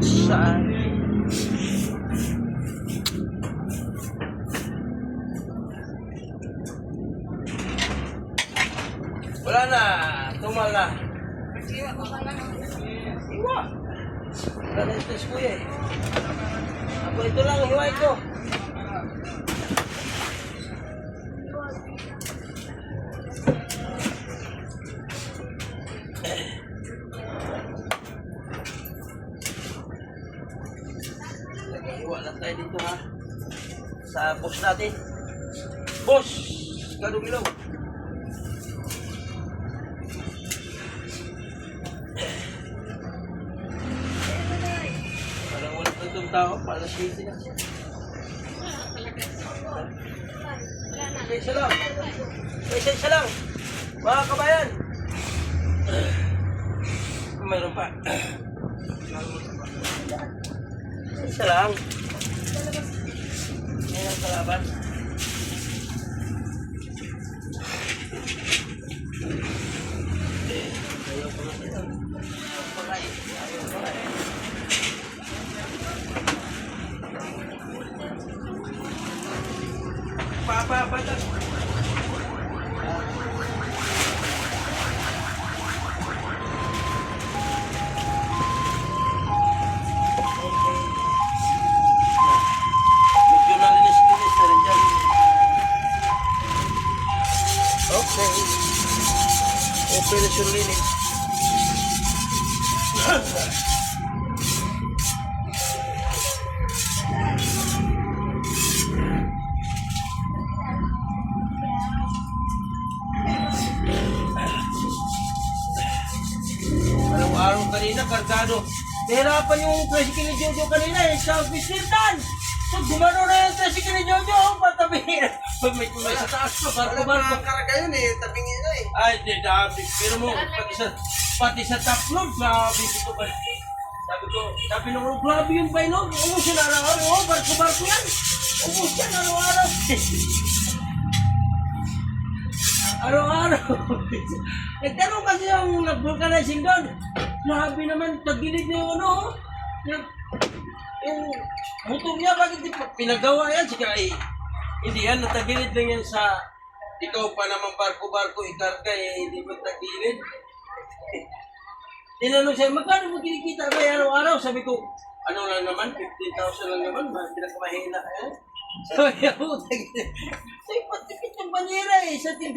Saan? Wala na. Tumal na. Iwa. Wala na ito kuya eh. Ako ito lang, hiway ko. Hiwa lang tayo dito ha. Sa boss natin. Boss! Ganong ilaw. Parang wala itong tao. Para safety na siya. Isa lang. Isa lang. Mga kabayan. Mayroon pa. Isa lang. Yan ang kalaban. Papapatak. Medyo nalinis-linis na rin dyan. Okay. Operation linis. Araw-araw kanina, kargado. Nahirapan yung tricycle ni Jojo kanina eh, sa Bisirtan. So, gumano na yung tricycle ni Jojo, patabihin. May sa taas pa, barko-barko. Karga yun eh, tabingin na eh. Ay, di dami. Pero mo, pati sa top load, grabe ito ba? Sabi nung, grabe yung baino. Ubus yan araw-araw. Oh, barko-barko yan. Ubus yan araw-araw. Araw-araw. Nagtanong kasi yung nag-vulcanizing doon. Grabe naman, tagilid na yung ano. Yung motor niya, bakit di pa pinagawa yan? Sige ay, hindi yan, natagilid lang yan sa ikaw pa naman barko-barko, ikarga eh, hindi mo tagilid. Tinanong siya, magkano mo kinikita ba araw-araw? Sabi ko, ano lang naman, 15,000 lang naman, pinakamahina. Sabi ako, tagilid. Sabi, patipit yung banyera eh, sa 2,000.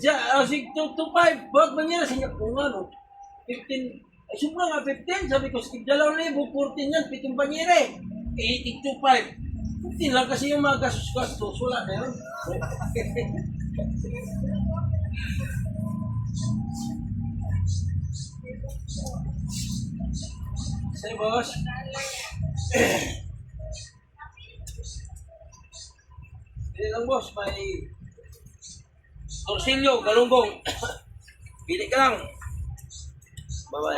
Siya, 2,500, bawat banyera, siya kung ano, 15, ay sobra nga 15, sabi ko, 2,000, 14 yan, 7 banyera eh, 18,250. 15 lang kasi yung mga gastos-gastos, wala na yun. Say, boss. Hindi lang, boss. May torsilyo, galunggong. Pili ka lang. Bye-bye.